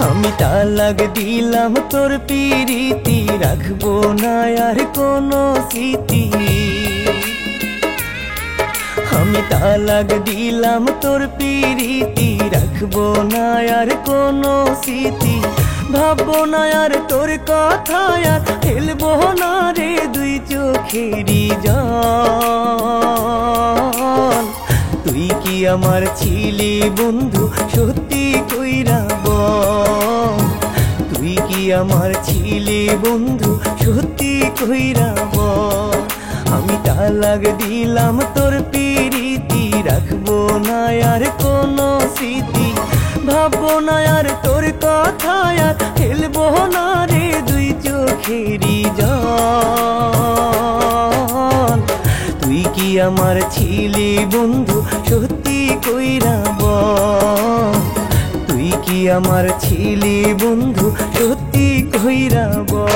আমি তালাক দিলাম তোর পিরিতি, রাখবো না আর কোনো স্মৃতি। আমি তালাক দিলাম তোর পিরিতি, রাখবো না আর কোনো স্মৃতি। ভাববো না আর তোর কথা, আর ফেলবো না রে দুই চোখেরই জল। তুই কি আমার ছিলি বন্ধু, সত্যি কইরা বল। তুই কি আমার ছিলি বন্ধু, সত্যি কইরা বল। আমি তালাক দিলাম তোর পিরিতি, রাখবো না আর কোনো স্মৃতি। ভাববো না আর তোর কথা, আর ফেলবো না রে দুই চোখেরই জল। তুই কি আমার ছিলি বন্ধু, সত্যি কইরা বল। তুই কি আমার ছিলি বন্ধু, সত্যি কইরা বল।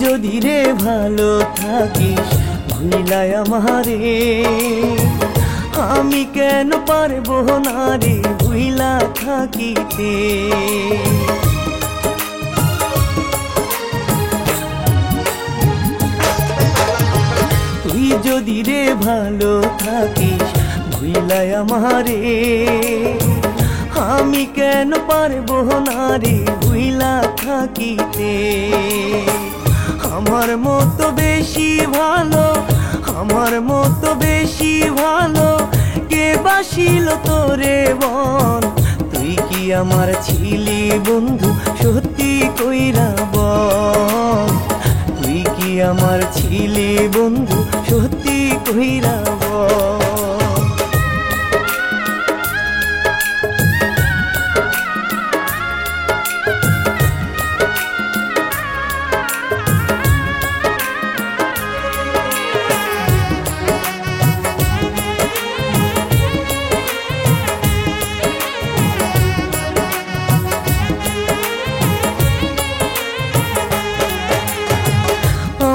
যদি রে ভালো থাকিস ভুলায় আমারে, আমি কেন পারবো না রে ভুলা থাকিতে। তুই যদি রে ভালো থাকিস ভুলায় আমারে, আমি কেন পারবো না রে ভুলা থাকিতে। আমার মতো বেশি ভালো, আমার মতো বেশি ভালো কে বাসিল তোরে বল। তুই কি আমার ছিলি বন্ধু, সত্যি কইরা বল। তুই কি আমার ছিলি বন্ধু, সত্যি কইরা বল।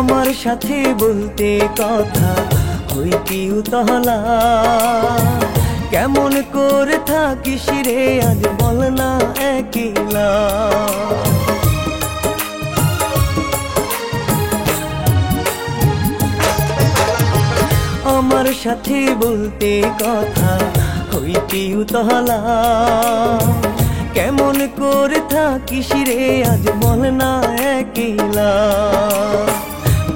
আমার সাথে বলতে কথা হইতি উতলা, কেমন করে থাকিস রে আজ বল না একলা। আমার সাথে বলতে কথা হইতি উতলা, কেমন করে থাকিস রে আজ বল না একলা।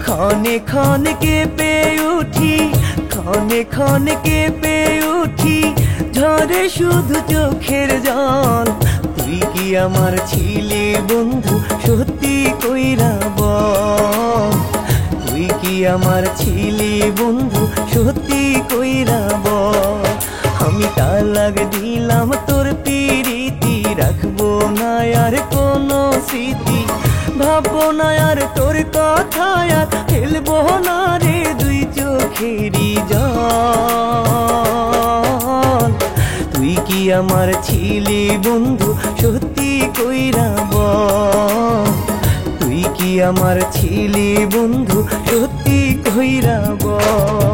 ক্ষণে ক্ষণে কেঁপে উঠি, ক্ষণে ক্ষণে কেঁপে উঠি, ঝরে শুধু চোখের জল। তুই কি আমার ছিলি বন্ধু, সত্যি কইরা বল। তুই কি আমার ছিলি বন্ধু, সত্যি কইরা বল। আমি তালাক দিলাম তোর পিরিতি, রাখবো না আর কোনো স্মৃতি। ভাববো না আর তোর কথা, আর ফেলবো না রে দুই চোখেরই জল। তুই কি আমার ছিলি বন্ধু, সত্যি কইরা বল। তুই কি আমার ছিলি বন্ধু, সত্যি কইরা বল।